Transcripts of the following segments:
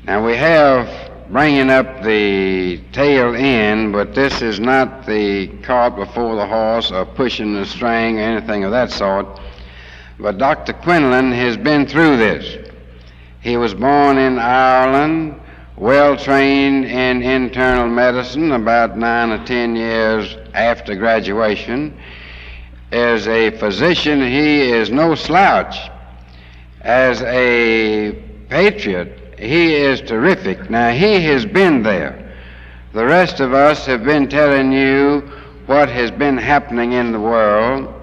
Now we have bringing up the tail end, but this is not the cart before the horse or pushing the string or anything of that sort. But Dr. Quinlan has been through this. He was born in Ireland, well trained in internal medicine about 9 or 10 years after graduation. As a physician, he is no slouch. As a patriot, he is terrific. Now, he has been there. The rest of us have been telling you what has been happening in the world.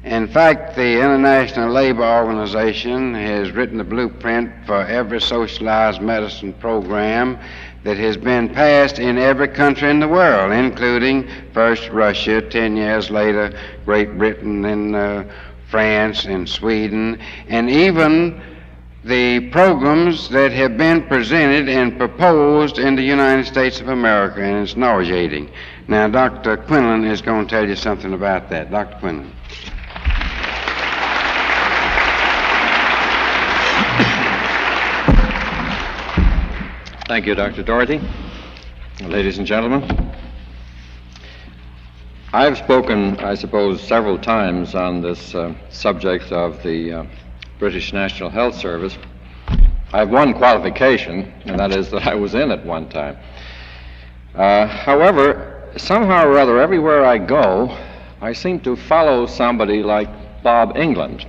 In fact, the International Labor Organization has written a blueprint for every socialized medicine program that has been passed in every country in the world, including first Russia, 10 years later Great Britain, and France and Sweden, and even the programs that have been presented and proposed in the United States of America, and it's nauseating. Now, Dr. Quinlan is going to tell you something about that. Dr. Quinlan. Thank you, Dr. Doherty. Ladies and gentlemen, I've spoken, I suppose, several times on this subject of the British National Health Service. I have one qualification, and that is that I was in it one time. However, somehow or other, everywhere I go, I seem to follow somebody like Bob England.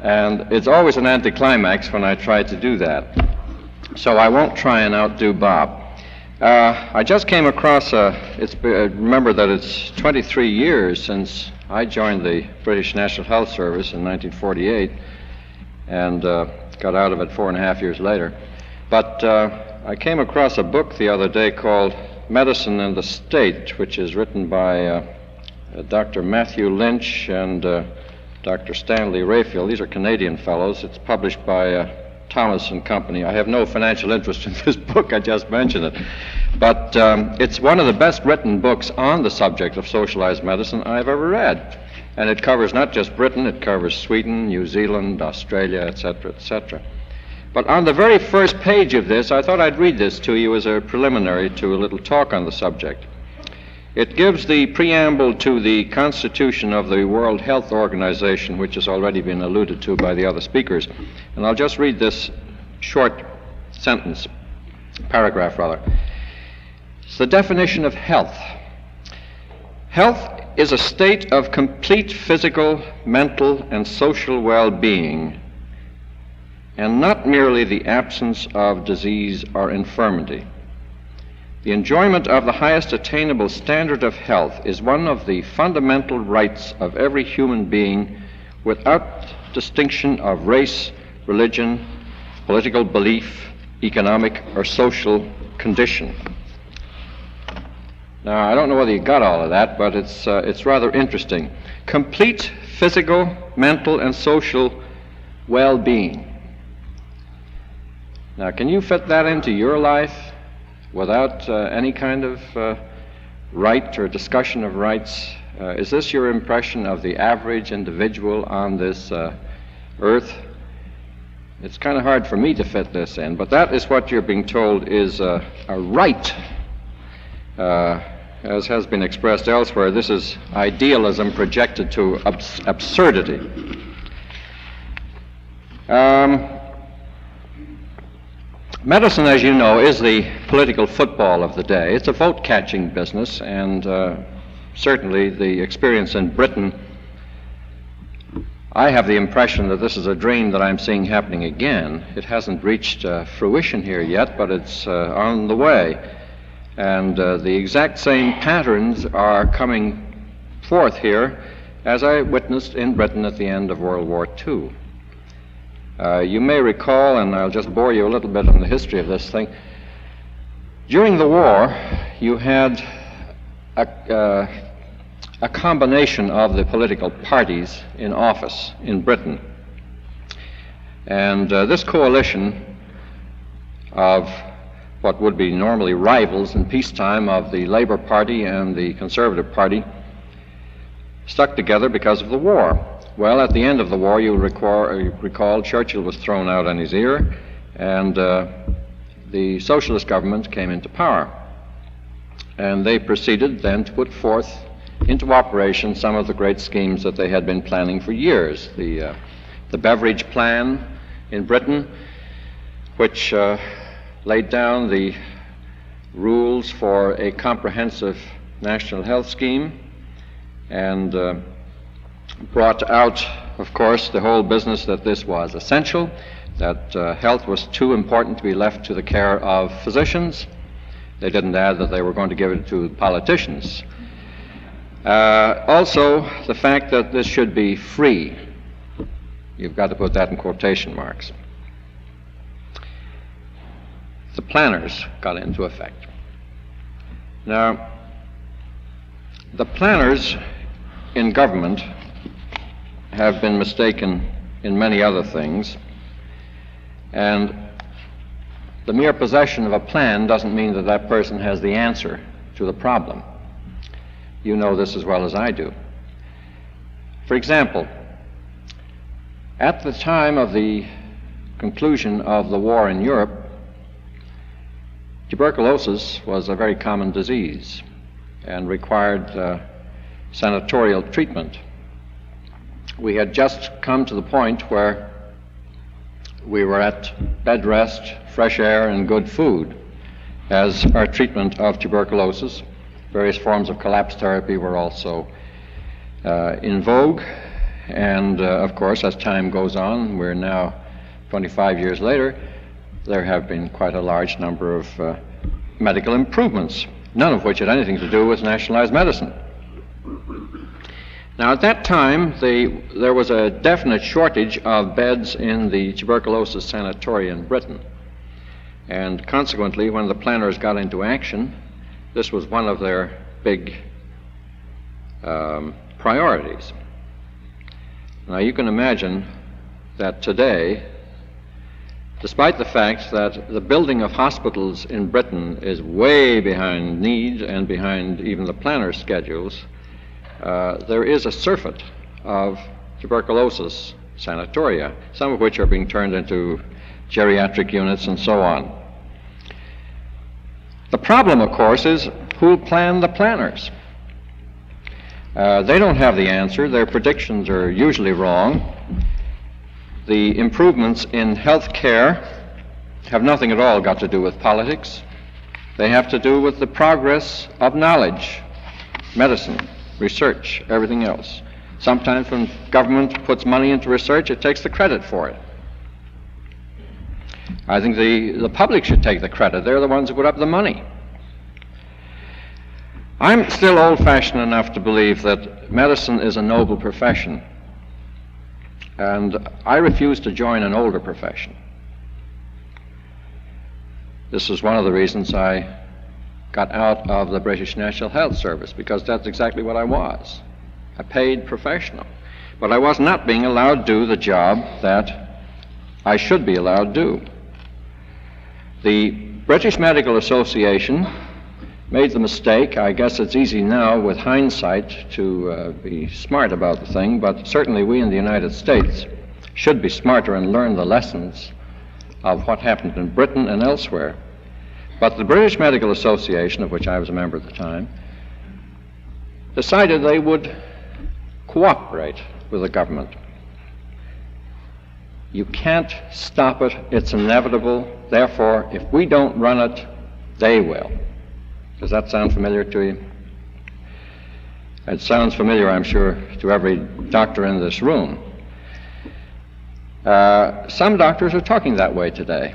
And it's always an anticlimax when I try to do that. So I won't try and outdo Bob. I just came across remember that it's 23 years since I joined the British National Health Service in 1948 and got out of it 4.5 years later. But I came across a book the other day called Medicine and the State, which is written by Dr. Matthew Lynch and Dr. Stanley Rayfield. These are Canadian fellows. It's published by Thomas and Company. I have no financial interest in this book, I just mentioned it. But it's one of the best written books on the subject of socialized medicine I've ever read. And it covers not just Britain, it covers Sweden, New Zealand, Australia, etc., etc. But on the very first page of this, I thought I'd read this to you as a preliminary to a little talk on the subject. It gives the preamble to the Constitution of the World Health Organization, which has already been alluded to by the other speakers. And I'll just read this short sentence, paragraph rather. It's the definition of health. Health is a state of complete physical, mental, and social well-being, and not merely the absence of disease or infirmity. The enjoyment of the highest attainable standard of health is one of the fundamental rights of every human being without distinction of race, religion, political belief, economic, or social condition. Now, I don't know whether you got all of that, but it's rather interesting. Complete physical, mental, and social well-being. Now, can you fit that into your life without any kind of right or discussion of rights? Is this your impression of the average individual on this earth? It's kind of hard for me to fit this in, but that is what you're being told is a right. As has been expressed elsewhere, this is idealism projected to absurdity. Medicine, as you know, is the political football of the day. It's a vote-catching business, and certainly the experience in Britain, I have the impression that this is a dream that I'm seeing happening again. It hasn't reached fruition here yet, but it's on the way. And the exact same patterns are coming forth here, as I witnessed in Britain at the end of World War II. You may recall, and I'll just bore you a little bit on the history of this thing. During the war, you had a combination of the political parties in office in Britain. And this coalition of what would be normally rivals in peacetime of the Labour Party and the Conservative Party stuck together because of the war. Well, at the end of the war, you'll recall Churchill was thrown out on his ear, and the socialist government came into power. And they proceeded then to put forth into operation some of the great schemes that they had been planning for years. The beverage plan in Britain, which laid down the rules for a comprehensive national health scheme and brought out, of course, the whole business that this was essential, that health was too important to be left to the care of physicians. They didn't add that they were going to give it to politicians. Also, the fact that this should be free. You've got to put that in quotation marks. The planners got into effect. Now, the planners in government have been mistaken in many other things, and the mere possession of a plan doesn't mean that that person has the answer to the problem. You know this as well as I do. For example, at the time of the conclusion of the war in Europe, tuberculosis was a very common disease and required sanatorial treatment. We had just come to the point where we were at bed rest, fresh air, and good food as our treatment of tuberculosis. Various forms of collapse therapy were also in vogue. And of course, as time goes on, we're now 25 years later, there have been quite a large number of medical improvements, none of which had anything to do with nationalized medicine. Now, at that time, there was a definite shortage of beds in the tuberculosis sanatoria in Britain. And consequently, when the planners got into action, this was one of their big priorities. Now, you can imagine that today, despite the fact that the building of hospitals in Britain is way behind need and behind even the planners' schedules, there is a surfeit of tuberculosis sanatoria, some of which are being turned into geriatric units and so on. The problem, of course, is who'll plan the planners? They don't have the answer. Their predictions are usually wrong. The improvements in health care have nothing at all got to do with politics. They have to do with the progress of knowledge, medicine, research, everything else. Sometimes when government puts money into research, it takes the credit for it. I think the public should take the credit. They're the ones who put up the money. I'm still old-fashioned enough to believe that medicine is a noble profession, and I refuse to join an older profession. This is one of the reasons I got out of the British National Health Service, because that's exactly what I was, a paid professional. But I was not being allowed to do the job that I should be allowed to do. The British Medical Association made the mistake. I guess it's easy now with hindsight to be smart about the thing, but certainly we in the United States should be smarter and learn the lessons of what happened in Britain and elsewhere. But the British Medical Association, of which I was a member at the time, decided they would cooperate with the government. You can't stop it. It's inevitable. Therefore, if we don't run it, they will. Does that sound familiar to you? It sounds familiar, I'm sure, to every doctor in this room. Some doctors are talking that way today.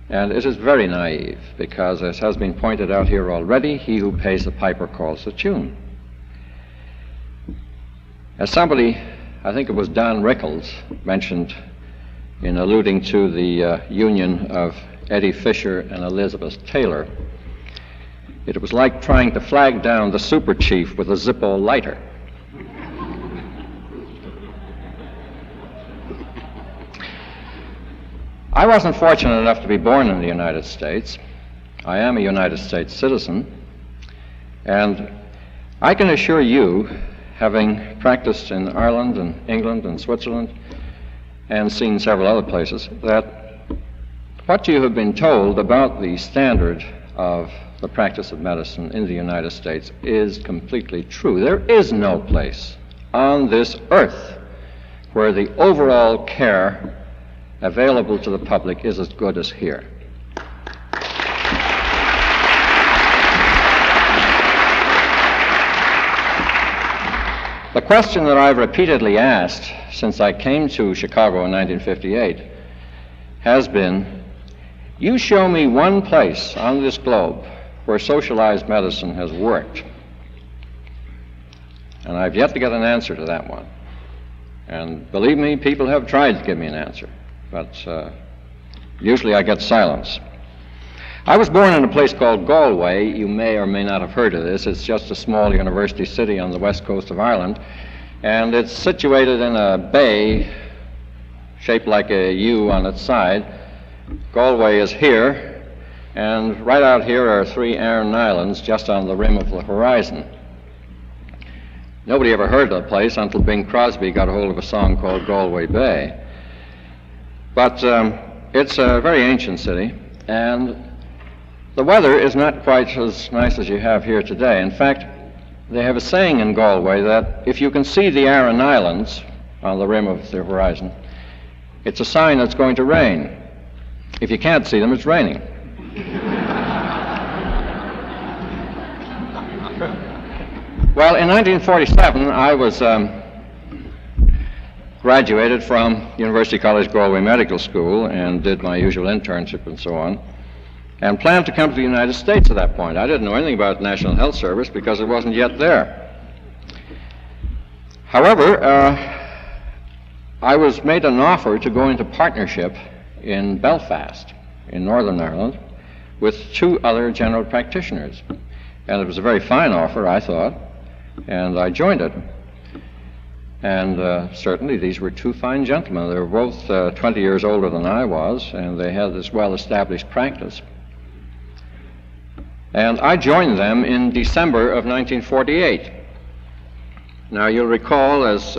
And it is very naive, because, as has been pointed out here already, he who pays the piper calls the tune. As somebody, I think it was Don Rickles, mentioned in alluding to the union of Eddie Fisher and Elizabeth Taylor, it was like trying to flag down the super chief with a Zippo lighter. I wasn't fortunate enough to be born in the United States. I am a United States citizen, and I can assure you, having practiced in Ireland and England and Switzerland and seen several other places, that What you have been told about the standard of the practice of medicine in the United States is completely true. There is no place on this earth where the overall care available to the public is as good as here. The question that I've repeatedly asked since I came to Chicago in 1958 has been, you show me one place on this globe where socialized medicine has worked. And I've yet to get an answer to that one. And believe me, people have tried to give me an answer, but usually I get silence. I was born in a place called Galway. You may or may not have heard of this. It's just a small university city on the west coast of Ireland, and it's situated in a bay shaped like a U on its side. Galway is here, and right out here are 3 Aran Islands just on the rim of the horizon. Nobody ever heard of the place until Bing Crosby got a hold of a song called Galway Bay. But it's a very ancient city, and the weather is not quite as nice as you have here today. In fact, they have a saying in Galway that if you can see the Aran Islands on the rim of the horizon, it's a sign that it's going to rain. If you can't see them, it's raining. Well, in 1947, I was graduated from University College Galway Medical School and did my usual internship and so on, and planned to come to the United States at that point. I didn't know anything about the National Health Service because it wasn't yet there. However, I was made an offer to go into partnership in Belfast, in Northern Ireland, with 2 other general practitioners. And it was a very fine offer, I thought, and I joined it. And certainly these were 2 fine gentlemen. They were both 20 years older than I was, and they had this well-established practice. And I joined them in December of 1948. Now, you'll recall, as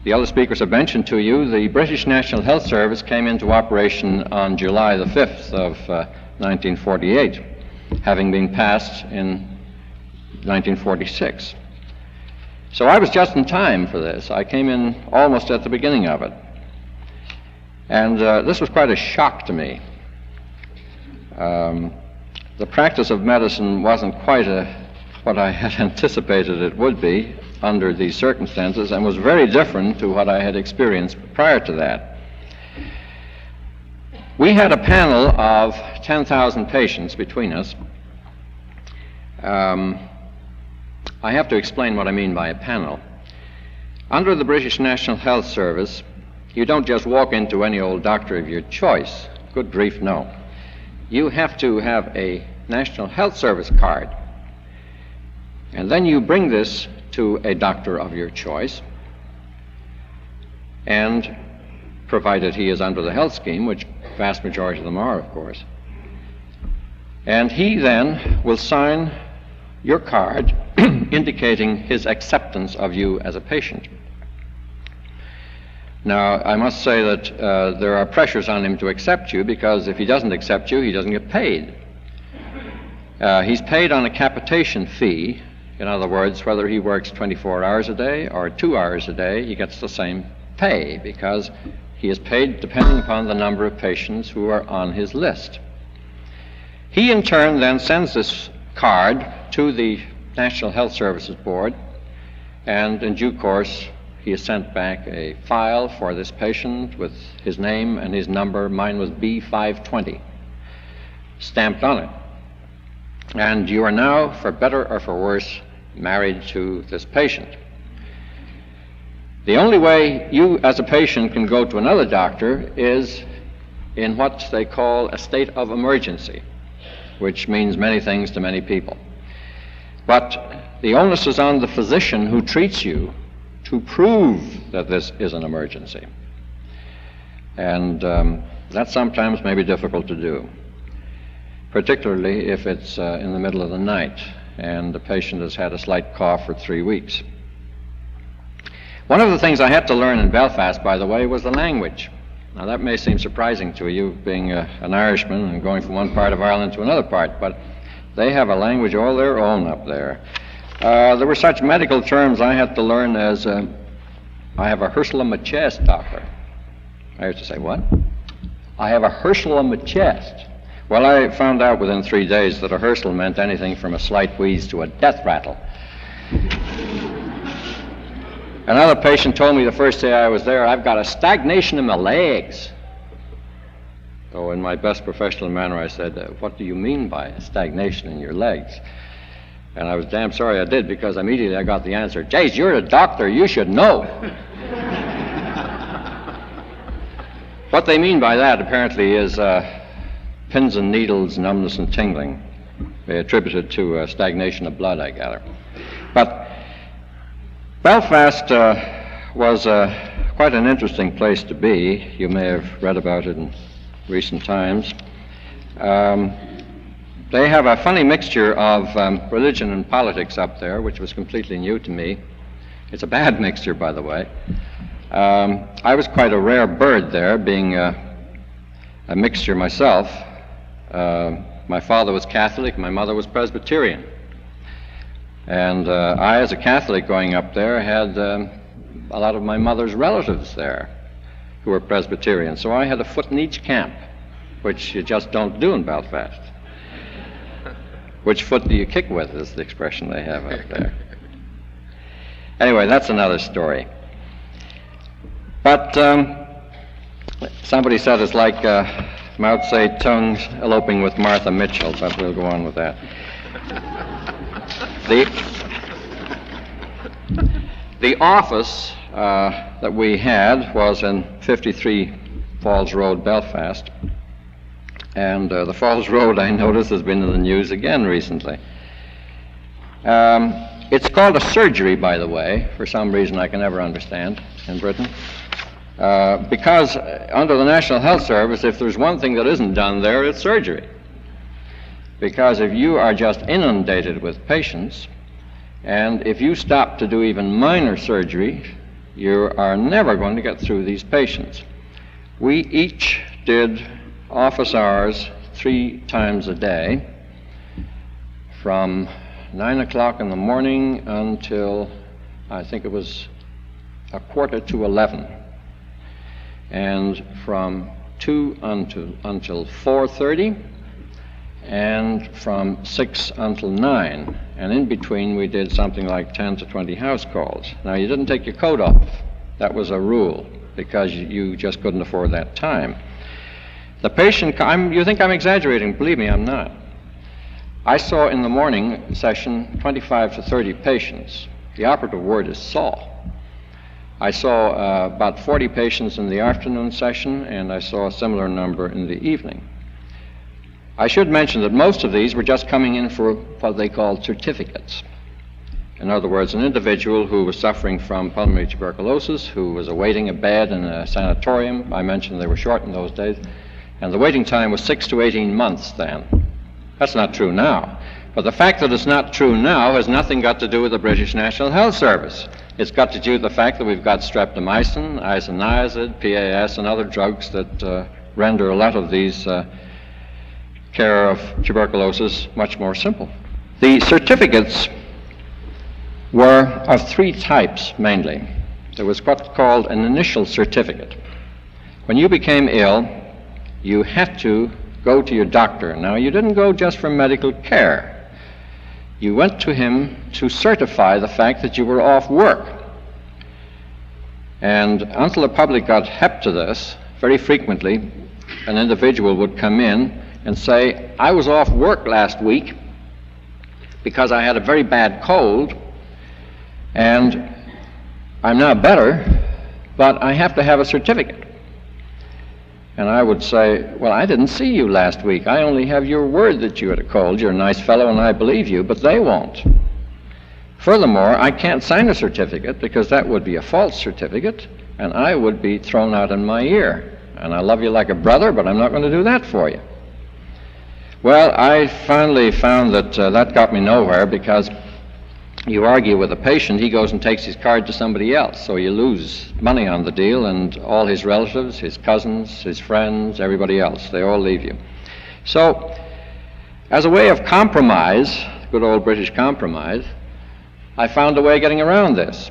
the other speakers have mentioned to you, the British National Health Service came into operation on July the 5th of 1948, having been passed in 1946. So I was just in time for this. I came in almost at the beginning of it. And this was quite a shock to me. The practice of medicine wasn't quite what I had anticipated it would be under these circumstances, and was very different to what I had experienced prior to that. We had a panel of 10,000 patients between us. I have to explain what I mean by a panel. Under the British National Health Service, you don't just walk into any old doctor of your choice. Good grief, no. You have to have a National Health Service card, and then you bring this to a doctor of your choice, and provided he is under the health scheme, which vast majority of them are, of course, and he then will sign your card indicating his acceptance of you as a patient. Now, I must say that there are pressures on him to accept you, because if he doesn't accept you, he doesn't get paid. He's paid on a capitation fee. In other words, whether he works 24 hours a day or 2 hours a day, he gets the same pay, because he is paid depending upon the number of patients who are on his list. He, in turn, then sends this card to the National Health Services Board, and in due course, he has sent back a file for this patient with his name and his number. Mine was B520, stamped on it. And you are now, for better or for worse, married to this patient. The only way you as a patient can go to another doctor is in what they call a state of emergency, which means many things to many people. But the onus is on the physician who treats you to prove that this is an emergency. And that sometimes may be difficult to do, particularly if it's in the middle of the night and the patient has had a slight cough for 3 weeks. One of the things I had to learn in Belfast, by the way, was the language. Now, that may seem surprising to you, being an Irishman and going from one part of Ireland to another part, but they have a language all their own up there. There were such medical terms I had to learn as, I have a Herschel on my chest, doctor. I used to say, what? I have a Herschel on my chest. Well, I found out within 3 days that a Herschel meant anything from a slight wheeze to a death rattle. Another patient told me the first day I was there, I've got a stagnation in my legs. So in my best professional manner, I said, what do you mean by a stagnation in your legs? And I was damn sorry I did, because immediately I got the answer, Jace, you're a doctor, you should know. What they mean by that, apparently, is pins and needles, numbness and tingling. They attribute it to stagnation of blood, I gather. But Belfast was quite an interesting place to be. You may have read about it in recent times. They have a funny mixture of religion and politics up there, which was completely new to me. It's a bad mixture, by the way. I was quite a rare bird there, being a mixture myself. My father was Catholic, my mother was Presbyterian. And I, as a Catholic going up there, had a lot of my mother's relatives there who were Presbyterian. So I had a foot in each camp, which you just don't do in Belfast. Which foot do you kick with is the expression they have up there. Anyway, that's another story. But somebody said it's like Mao Zedong eloping with Martha Mitchell, but we'll go on with that. The office that we had was in 53 Falls Road, Belfast. And the Falls Road, I notice, has been in the news again recently. It's called a surgery, by the way, for some reason I can never understand in Britain. Because under the National Health Service, if there's one thing that isn't done there, it's surgery. Because if you are just inundated with patients, and if you stop to do even minor surgery, you are never going to get through these patients. We each did office hours 3 times a day, from 9 o'clock in the morning until, I think it was 11:15, and from 2 until 4:30, and from 6 until 9. And in between we did something like 10 to 20 house calls. Now, you didn't take your coat off. That was a rule, because you just couldn't afford that time. The patient, you think I'm exaggerating, believe me, I'm not. I saw in the morning session 25 to 30 patients. The operative word is saw. I saw about 40 patients in the afternoon session, and I saw a similar number in the evening. I should mention that most of these were just coming in for what they called certificates. In other words, an individual who was suffering from pulmonary tuberculosis, who was awaiting a bed in a sanatorium. I mentioned they were short in those days, and the waiting time was 6 to 18 months then. That's not true now. But the fact that it's not true now has nothing got to do with the British National Health Service. It's got to do with the fact that we've got streptomycin, isoniazid, PAS, and other drugs that render a lot of these care of tuberculosis much more simple. The certificates were of 3 types mainly. There was what's called an initial certificate. When you became ill, you had to go to your doctor. Now, you didn't go just for medical care. You went to him to certify the fact that you were off work. And until the public got hep to this, very frequently an individual would come in and say, I was off work last week because I had a very bad cold, and I'm now better, but I have to have a certificate. And I would say, well, I didn't see you last week. I only have your word that you had a cold. You're a nice fellow, and I believe you, but they won't. Furthermore, I can't sign a certificate because that would be a false certificate, and I would be thrown out in my ear. And I love you like a brother, but I'm not going to do that for you. Well, I finally found that that got me nowhere, because you argue with the patient, he goes and takes his card to somebody else. So you lose money on the deal, and all his relatives, his cousins, his friends, everybody else, they all leave you. So, as a way of compromise, good old British compromise, I found a way of getting around this.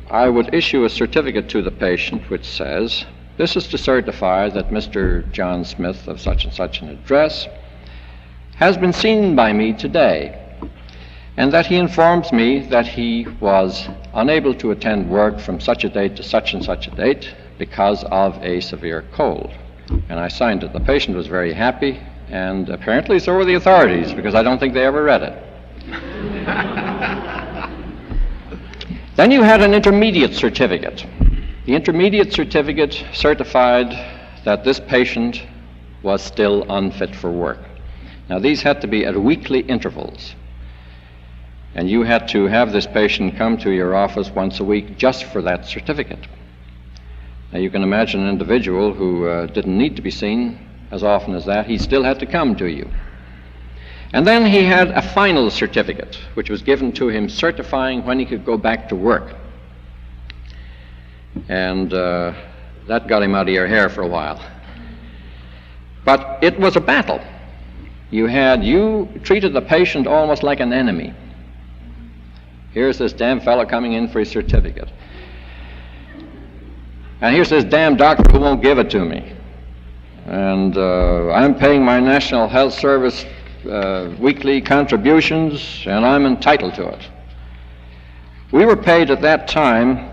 I would issue a certificate to the patient which says, this is to certify that Mr. John Smith of such and such an address has been seen by me today, and that he informs me that he was unable to attend work from such a date to such and such a date because of a severe cold. And I signed it. The patient was very happy, and apparently so were the authorities, because I don't think they ever read it. Then you had an intermediate certificate. The intermediate certificate certified that this patient was still unfit for work. Now, these had to be at weekly intervals, and you had to have this patient come to your office once a week just for that certificate. Now, you can imagine an individual who didn't need to be seen as often as that. He still had to come to you. And then he had a final certificate, which was given to him certifying when he could go back to work. And that got him out of your hair for a while. But it was a battle. You treated the patient almost like an enemy. Here's this damn fellow coming in for his certificate. And here's this damn doctor who won't give it to me. And I'm paying my National Health Service weekly contributions, and I'm entitled to it. We were paid at that time,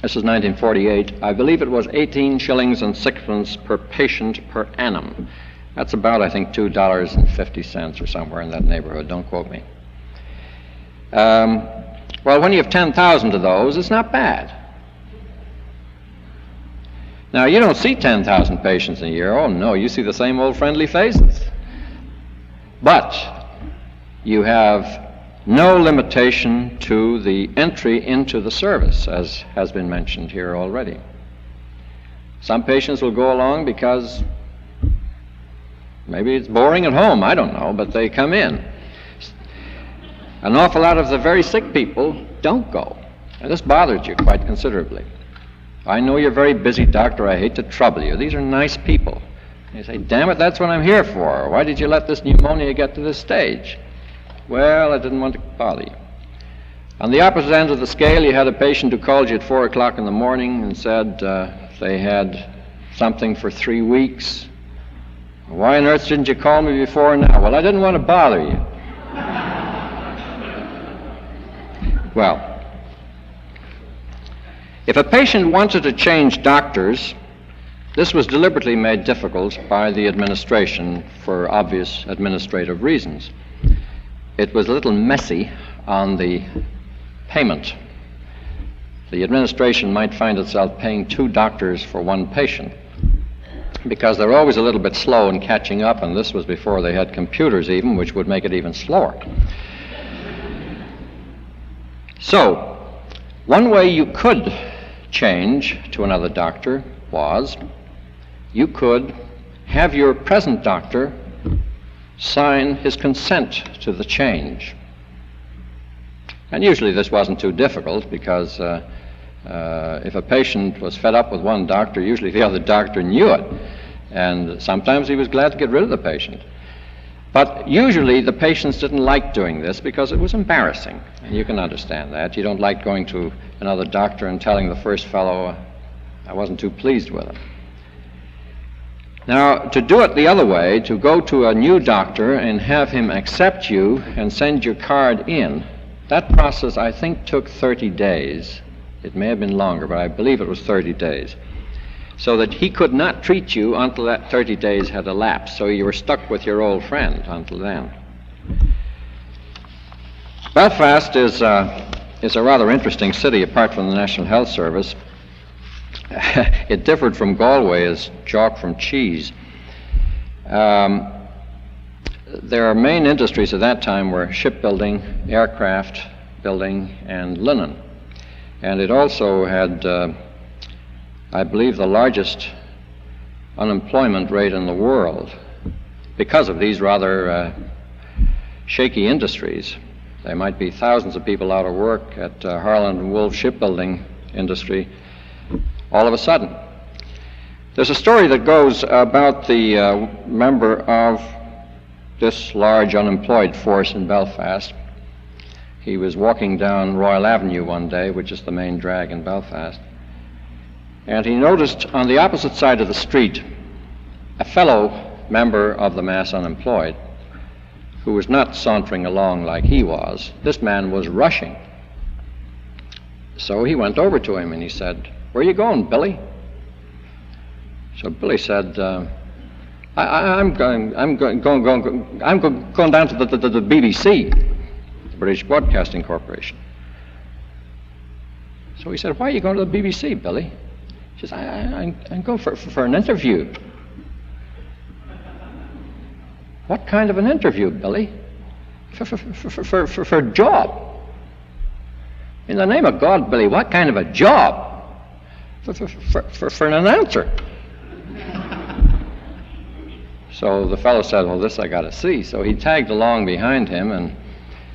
this is 1948, I believe it was 18 shillings and sixpence per patient per annum. That's about, I think, $2.50 or somewhere in that neighborhood. Don't quote me. Well, when you have 10,000 of those, it's not bad. Now, you don't see 10,000 patients a year. Oh, no, you see the same old friendly faces. But you have no limitation to the entry into the service, as has been mentioned here already. Some patients will go along because maybe it's boring at home, I don't know, but they come in. An awful lot of the very sick people don't go, and this bothered you quite considerably. I know you're very busy, doctor, I hate to trouble you. These are nice people. You say, damn it, that's what I'm here for. Why did you let this pneumonia get to this stage? Well, I didn't want to bother you. On the opposite end of the scale, you had a patient who called you at 4 o'clock in the morning and said they had something for 3 weeks. Why on earth didn't you call me before now? Well, I didn't want to bother you. Well, if a patient wanted to change doctors, this was deliberately made difficult by the administration for obvious administrative reasons. It was a little messy on the payment. The administration might find itself paying 2 doctors for 1 patient, because they're always a little bit slow in catching up, and this was before they had computers even, which would make it even slower. So, one way you could change to another doctor was you could have your present doctor sign his consent to the change. And usually this wasn't too difficult, because if a patient was fed up with one doctor, usually the other doctor knew it, and sometimes he was glad to get rid of the patient. But usually the patients didn't like doing this because it was embarrassing, and you can understand that. You don't like going to another doctor and telling the first fellow, I wasn't too pleased with him. Now, to do it the other way, to go to a new doctor and have him accept you and send your card in, that process, I think, took 30 days. It may have been longer, but I believe it was 30 days. So that he could not treat you until that 30 days had elapsed. So you were stuck with your old friend until then. Belfast is a rather interesting city apart from the National Health Service. It differed from Galway as chalk from cheese. Their main industries at that time were shipbuilding, aircraft building, and linen. And it also had, I believe, the largest unemployment rate in the world because of these rather shaky industries. There might be thousands of people out of work at Harland and Wolff shipbuilding industry all of a sudden. There's a story that goes about the member of this large unemployed force in Belfast. He was walking down Royal Avenue one day, which is the main drag in Belfast, and he noticed on the opposite side of the street a fellow member of the mass unemployed who was not sauntering along like he was. This man was rushing. So he went over to him and he said, "Where are you going, Billy?" So Billy said, I'm going down to the BBC, the British Broadcasting Corporation. So he said, "Why are you going to the BBC, Billy?" He says, I'm going for an interview." "What kind of an interview, Billy?" For a job." "In the name of God, Billy, what kind of a job?" For an announcer." So the fellow said, "Well, this I got to see." So he tagged along behind him and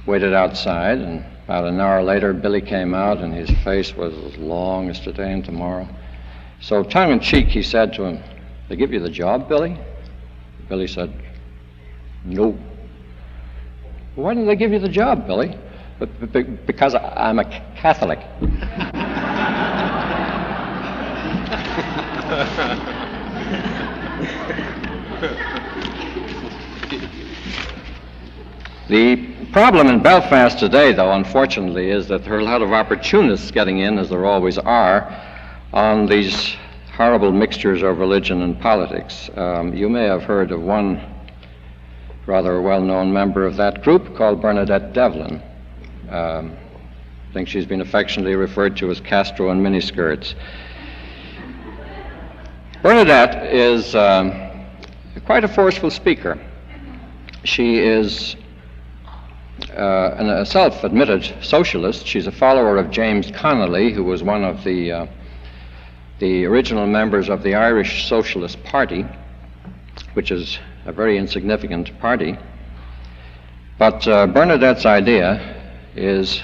waited outside, and about an hour later, Billy came out, and his face was as long as today and tomorrow. So tongue-in-cheek, he said to him, "They give you the job, Billy?" Billy said, "No." "Why didn't they give you the job, Billy?" Because I'm a Catholic." The problem in Belfast today, though, unfortunately, is that there are a lot of opportunists getting in, as there always are, on these horrible mixtures of religion and politics. You may have heard of one rather well-known member of that group called Bernadette Devlin. I think she's been affectionately referred to as Castro in miniskirts. Bernadette is quite a forceful speaker. She is a self-admitted socialist. She's a follower of James Connolly, who was one of the original members of the Irish Socialist Party, which is a very insignificant party. But Bernadette's idea is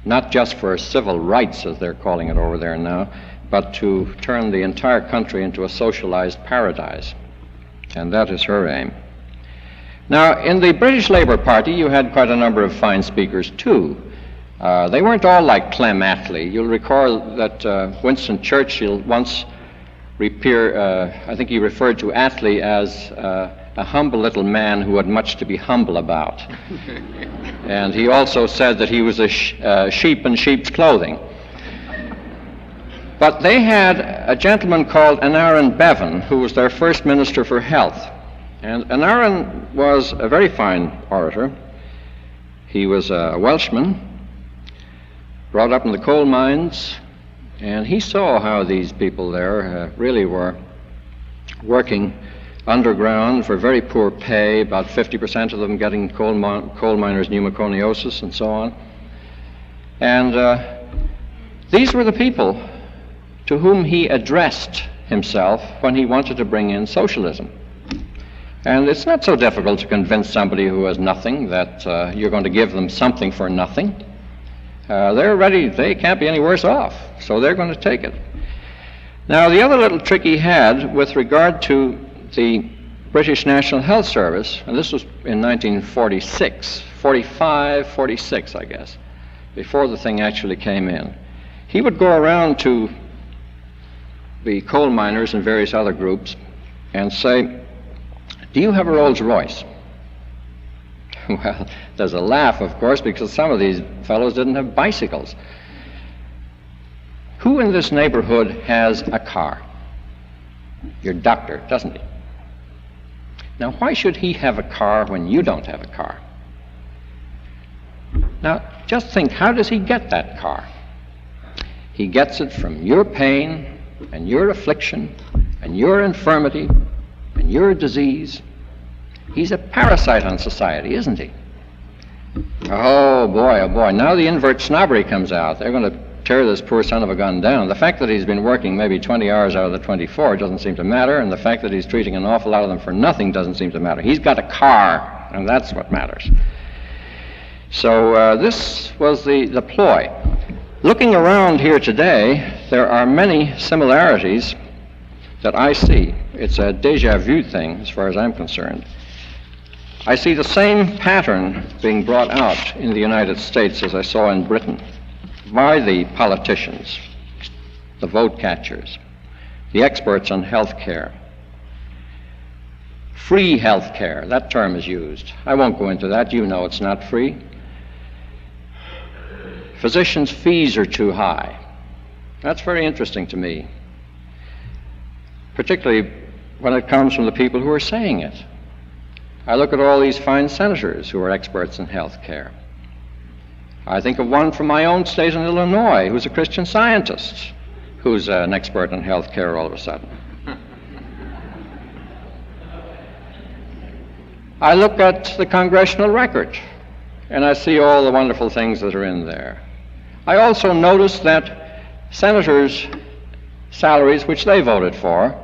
not just for civil rights, as they're calling it over there now, but to turn the entire country into a socialized paradise. And that is her aim. Now, in the British Labour Party, you had quite a number of fine speakers, too. They weren't all like Clem Attlee. You'll recall that Winston Churchill once I think he referred to Attlee as a humble little man who had much to be humble about. And he also said that he was a sheep in sheep's clothing. But they had a gentleman called Aneurin Bevan, who was their first Minister for Health. And Aneurin was a very fine orator. He was a Welshman, brought up in the coal mines, and he saw how these people there really were working underground for very poor pay, about 50% of them getting coal miners' pneumoconiosis and so on. And these were the people to whom he addressed himself when he wanted to bring in socialism. And it's not so difficult to convince somebody who has nothing that you're going to give them something for nothing. They're ready, they can't be any worse off, so they're going to take it. Now, the other little trick he had with regard to the British National Health Service, and this was in 1946, 45, 46, I guess, before the thing actually came in. He would go around to the coal miners and various other groups and say, "Do you have a Rolls Royce?" Well, there's a laugh, of course, because some of these fellows didn't have bicycles. "Who in this neighborhood has a car?" "Your doctor, doesn't he?" "Now, why should he have a car when you don't have a car?" Now, just think, how does he get that car? He gets it from your pain and your affliction and your infirmity and your disease. He's a parasite on society, isn't he? Oh boy, now the invert snobbery comes out. They're going to tear this poor son of a gun down. The fact that he's been working maybe 20 hours out of the 24 doesn't seem to matter, and the fact that he's treating an awful lot of them for nothing doesn't seem to matter. He's got a car, and that's what matters. So this was the ploy. Looking around here today, there are many similarities that I see. It's a déjà vu thing as far as I'm concerned. I see the same pattern being brought out in the United States as I saw in Britain by the politicians, the vote catchers, the experts on health care. Free health care, that term is used. I won't go into that. You know it's not free. Physicians' fees are too high. That's very interesting to me, particularly when it comes from the people who are saying it. I look at all these fine senators who are experts in health care. I think of one from my own state in Illinois who's a Christian Scientist, who's an expert in health care all of a sudden. I look at the congressional record, and I see all the wonderful things that are in there. I also notice that senators' salaries, which they voted for,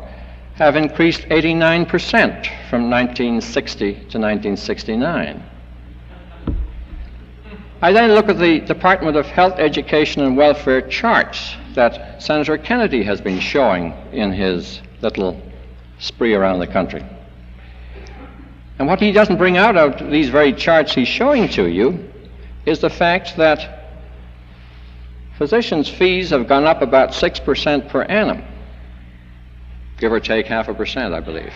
have increased 89% from 1960 to 1969. I then look at the Department of Health, Education, and Welfare charts that Senator Kennedy has been showing in his little spree around the country. And what he doesn't bring out of these very charts he's showing to you is the fact that physicians' fees have gone up about 6% per annum, give or take 0.5%, I believe.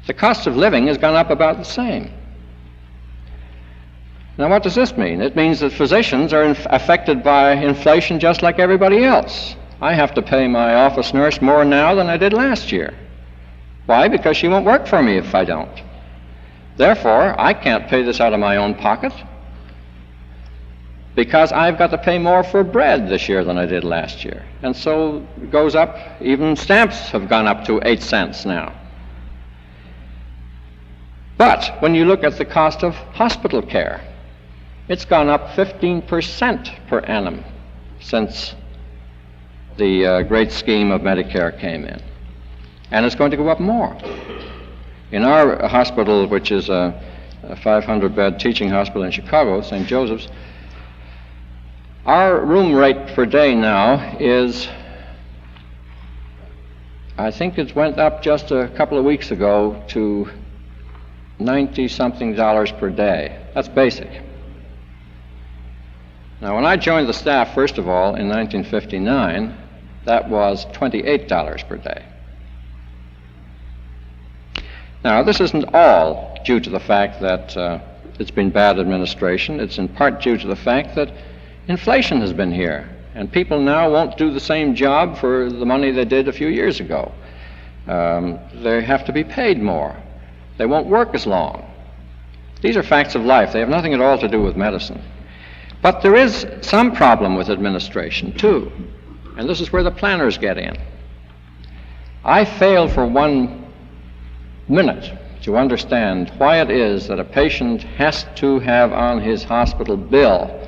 The cost of living has gone up about the same. Now, what does this mean? It means that physicians are affected by inflation just like everybody else. I have to pay my office nurse more now than I did last year. Why? Because she won't work for me if I don't. Therefore, I can't pay this out of my own pocket because I've got to pay more for bread this year than I did last year. And so it goes up. Even stamps have gone up to 8 cents now. But when you look at the cost of hospital care, it's gone up 15% per annum since the great scheme of Medicare came in. And it's going to go up more. In our hospital, which is a 500-bed teaching hospital in Chicago, St. Joseph's, our room rate per day now is, I think it went up just a couple of weeks ago to $90-something per day. That's basic. Now, when I joined the staff, first of all, in 1959, that was $28 per day. Now, this isn't all due to the fact that it's been bad administration. It's in part due to the fact that inflation has been here, and people now won't do the same job for the money they did a few years ago. They have to be paid more. They won't work as long. These are facts of life. They have nothing at all to do with medicine. But there is some problem with administration, too, and this is where the planners get in. I fail for 1 minute to understand why it is that a patient has to have on his hospital bill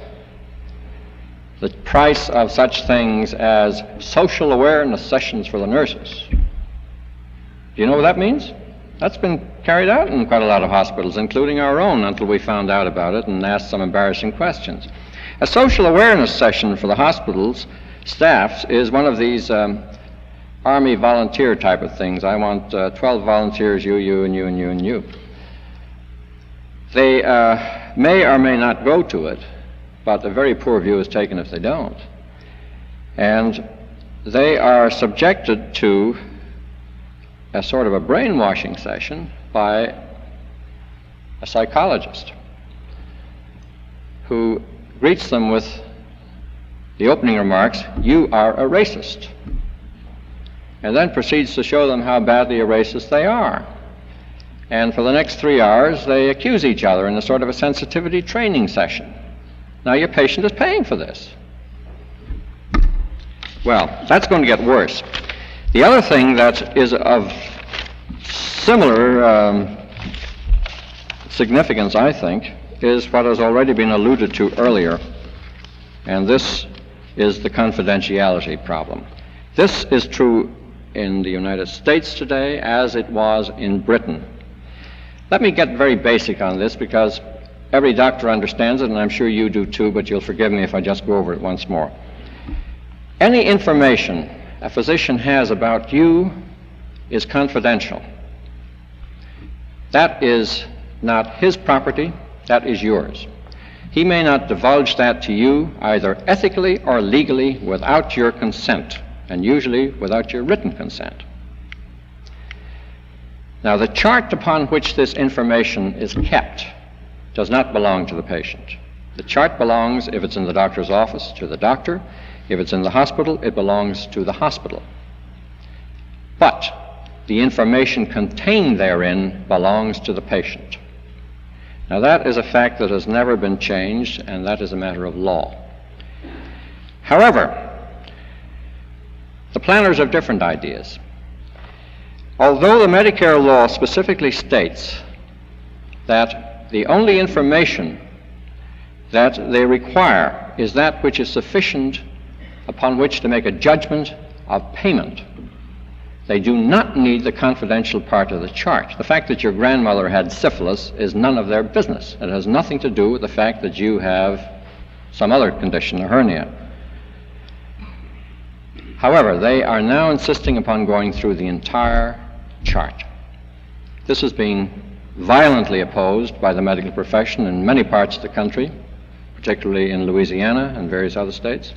the price of such things as social awareness sessions for the nurses. Do you know what that means? That's been carried out in quite a lot of hospitals, including our own, until we found out about it and asked some embarrassing questions. A social awareness session for the hospital's staffs is one of these Army volunteer type of things. I want 12 volunteers, you, and you, and you, and you. They may or may not go to it, but a very poor view is taken if they don't. And they are subjected to a sort of a brainwashing session by a psychologist who greets them with the opening remarks, "You are a racist," and then proceeds to show them how badly a racist they are. And for the next 3 hours, they accuse each other in a sort of a sensitivity training session. Now, your patient is paying for this. Well, that's going to get worse. The other thing that is of similar significance, I think, is what has already been alluded to earlier, and this is the confidentiality problem. This is true in the United States today as it was in Britain. Let me get very basic on this because every doctor understands it, and I'm sure you do too, but you'll forgive me if I just go over it once more. Any information a physician has about you is confidential. That is not his property, that is yours. He may not divulge that to you either ethically or legally without your consent, and usually without your written consent. Now, the chart upon which this information is kept does not belong to the patient. The chart belongs, if it's in the doctor's office, to the doctor. If it's in the hospital, it belongs to the hospital. But the information contained therein belongs to the patient. Now, that is a fact that has never been changed, and that is a matter of law. However, the planners have different ideas. Although the Medicare law specifically states that the only information that they require is that which is sufficient upon which to make a judgment of payment, they do not need the confidential part of the chart. The fact that your grandmother had syphilis is none of their business. It has nothing to do with the fact that you have some other condition, a hernia. However, they are now insisting upon going through the entire chart. This is being violently opposed by the medical profession in many parts of the country, particularly in Louisiana and various other states.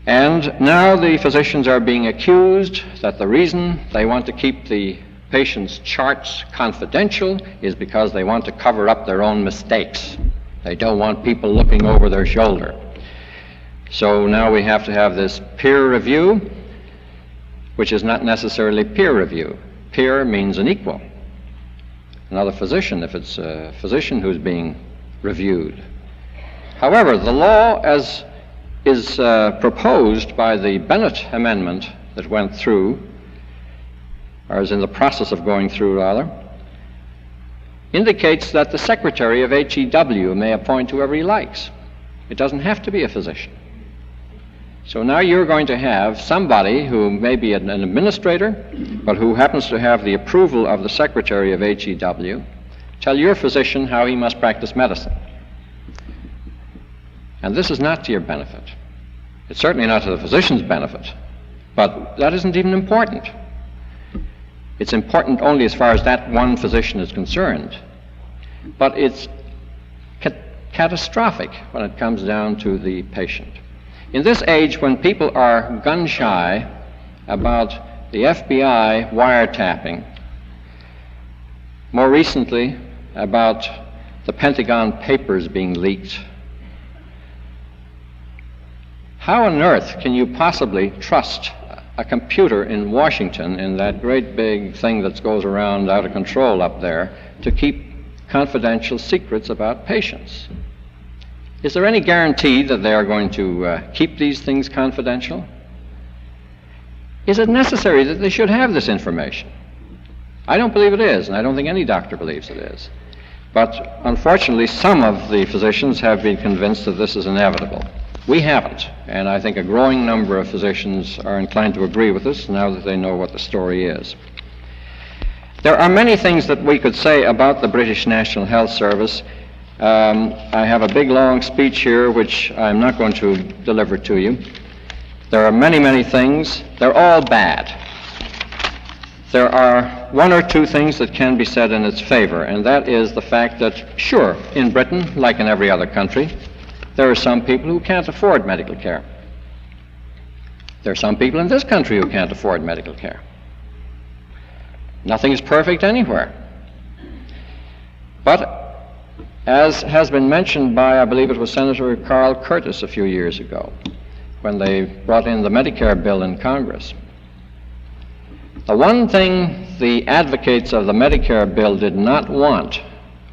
And now the physicians are being accused that the reason they want to keep the patient's charts confidential is because they want to cover up their own mistakes. They don't want people looking over their shoulder. So now we have to have this peer review, which is not necessarily peer review. Peer means an equal. Another physician, if it's a physician who's being reviewed. However, the law as is proposed by the Bennett Amendment that went through, or is in the process of going through rather, indicates that the secretary of HEW may appoint whoever he likes. It doesn't have to be a physician. So now you're going to have somebody who may be an administrator, but who happens to have the approval of the secretary of HEW, tell your physician how he must practice medicine. And this is not to your benefit. It's certainly not to the physician's benefit, but that isn't even important. It's important only as far as that one physician is concerned, but it's catastrophic when it comes down to the patient. In this age, when people are gun-shy about the FBI wiretapping, more recently about the Pentagon Papers being leaked, how on earth can you possibly trust a computer in Washington, in that great big thing that goes around out of control up there, to keep confidential secrets about patients? Is there any guarantee that they are going to keep these things confidential? Is it necessary that they should have this information? I don't believe it is, and I don't think any doctor believes it is. But unfortunately, some of the physicians have been convinced that this is inevitable. We haven't, and I think a growing number of physicians are inclined to agree with us now that they know what the story is. There are many things that we could say about the British National Health Service. I have a big long speech here which I'm not going to deliver to you. There are many, many things. They're all bad. There are one or two things that can be said in its favor, and that is the fact that, sure, in Britain, like in every other country, there are some people who can't afford medical care. There are some people in this country who can't afford medical care. Nothing is perfect anywhere. But as has been mentioned by, I believe it was Senator Carl Curtis a few years ago, when they brought in the Medicare bill in Congress, the one thing the advocates of the Medicare bill did not want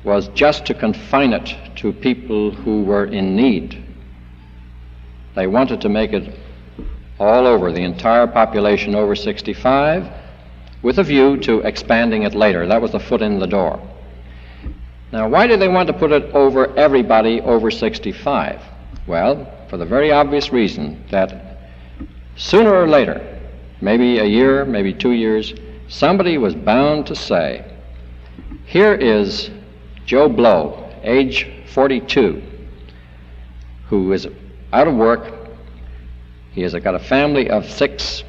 was just to confine it to people who were in need. They wanted to make it all over, the entire population over 65, with a view to expanding it later. That was the foot in the door. Now, why do they want to put it over everybody over 65? Well, for the very obvious reason that sooner or later, maybe a year, maybe 2 years, somebody was bound to say, here is Joe Blow, age 42, who is out of work. He has got a family of 6.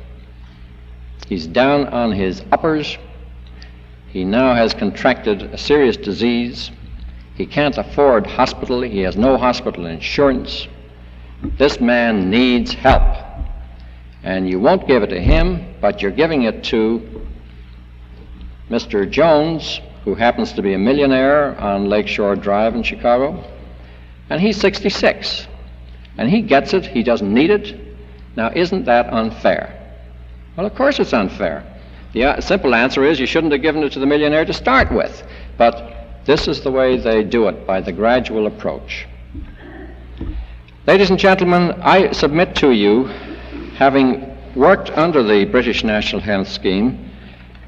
He's down on his uppers. He now has contracted a serious disease. He can't afford hospital. He has no hospital insurance. This man needs help. And you won't give it to him, but you're giving it to Mr. Jones, who happens to be a millionaire on Lakeshore Drive in Chicago. And he's 66. And he gets it. He doesn't need it. Now, isn't that unfair? Well, of course it's unfair. The simple answer is you shouldn't have given it to the millionaire to start with. But this is the way they do it, by the gradual approach. Ladies and gentlemen, I submit to you, having worked under the British National Health Scheme,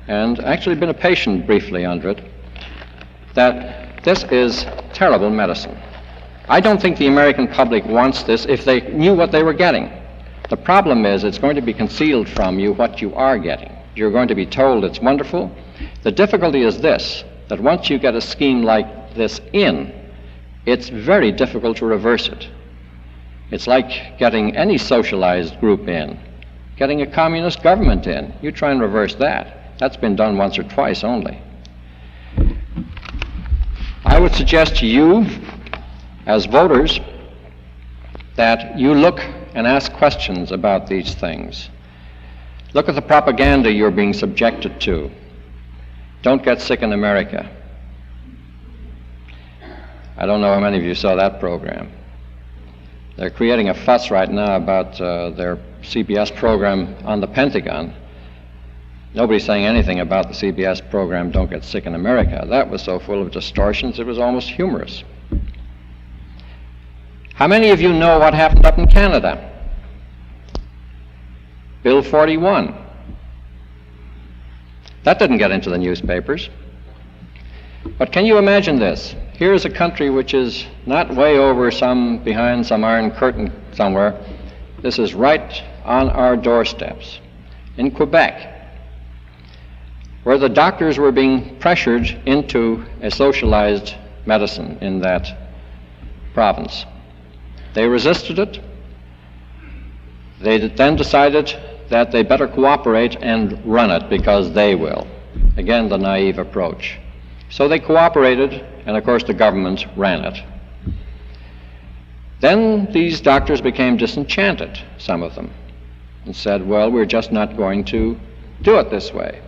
and actually been a patient briefly under it, that this is terrible medicine. I don't think the American public wants this if they knew what they were getting. The problem is it's going to be concealed from you what you are getting. You're going to be told it's wonderful. The difficulty is this, that once you get a scheme like this in, it's very difficult to reverse it. It's like getting any socialized group in, getting a communist government in. You try and reverse that. That's been done once or twice only. I would suggest to you, as voters, that you look and ask questions about these things. Look at the propaganda you're being subjected to. Don't get sick in America. I don't know how many of you saw that program. They're creating a fuss right now about their CBS program on the Pentagon. Nobody's saying anything about the CBS program, Don't Get Sick in America. That was so full of distortions, it was almost humorous. How many of you know what happened up in Canada? Bill 41. That didn't get into the newspapers. But can you imagine this? Here's a country which is not way over behind some iron curtain somewhere. This is right on our doorsteps in Quebec, where the doctors were being pressured into a socialized medicine in that province. They resisted it. They then decided that they better cooperate and run it because they will. Again, the naive approach. So they cooperated, and of course the government ran it. Then these doctors became disenchanted, some of them, and said, well, we're just not going to do it this way.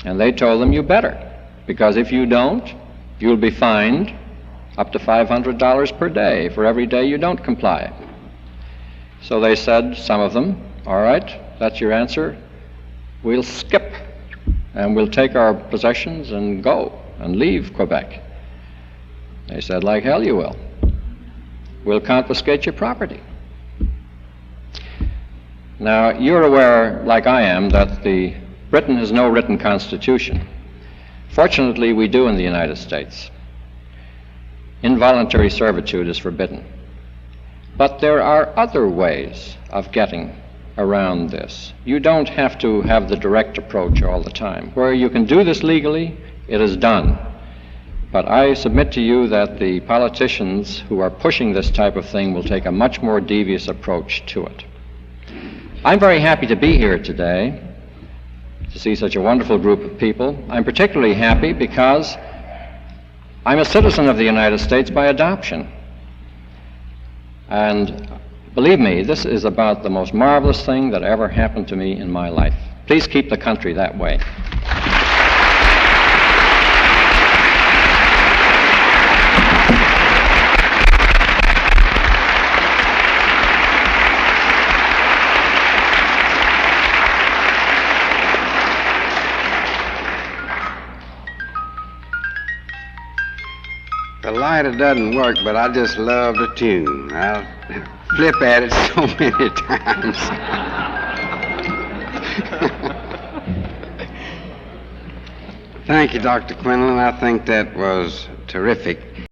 And they told them, you better, because if you don't, you'll be fined up to $500 per day for every day you don't comply. So they said, some of them, all right, that's your answer, we'll skip, and we'll take our possessions and go and leave Quebec. They said, like hell you will. We'll confiscate your property. Now, you're aware, like I am, that Britain has no written constitution. Fortunately, we do in the United States. Involuntary servitude is forbidden. But there are other ways of getting around this. You don't have to have the direct approach all the time. Where you can do this legally, it is done. But I submit to you that the politicians who are pushing this type of thing will take a much more devious approach to it. I'm very happy to be here today, to see such a wonderful group of people. I'm particularly happy because I'm a citizen of the United States by adoption. And believe me, this is about the most marvelous thing that ever happened to me in my life. Please keep the country that way. The lighter doesn't work, but I just love the tune. I'll flip at it so many times. Thank you, Dr. Quinlan. I think that was terrific.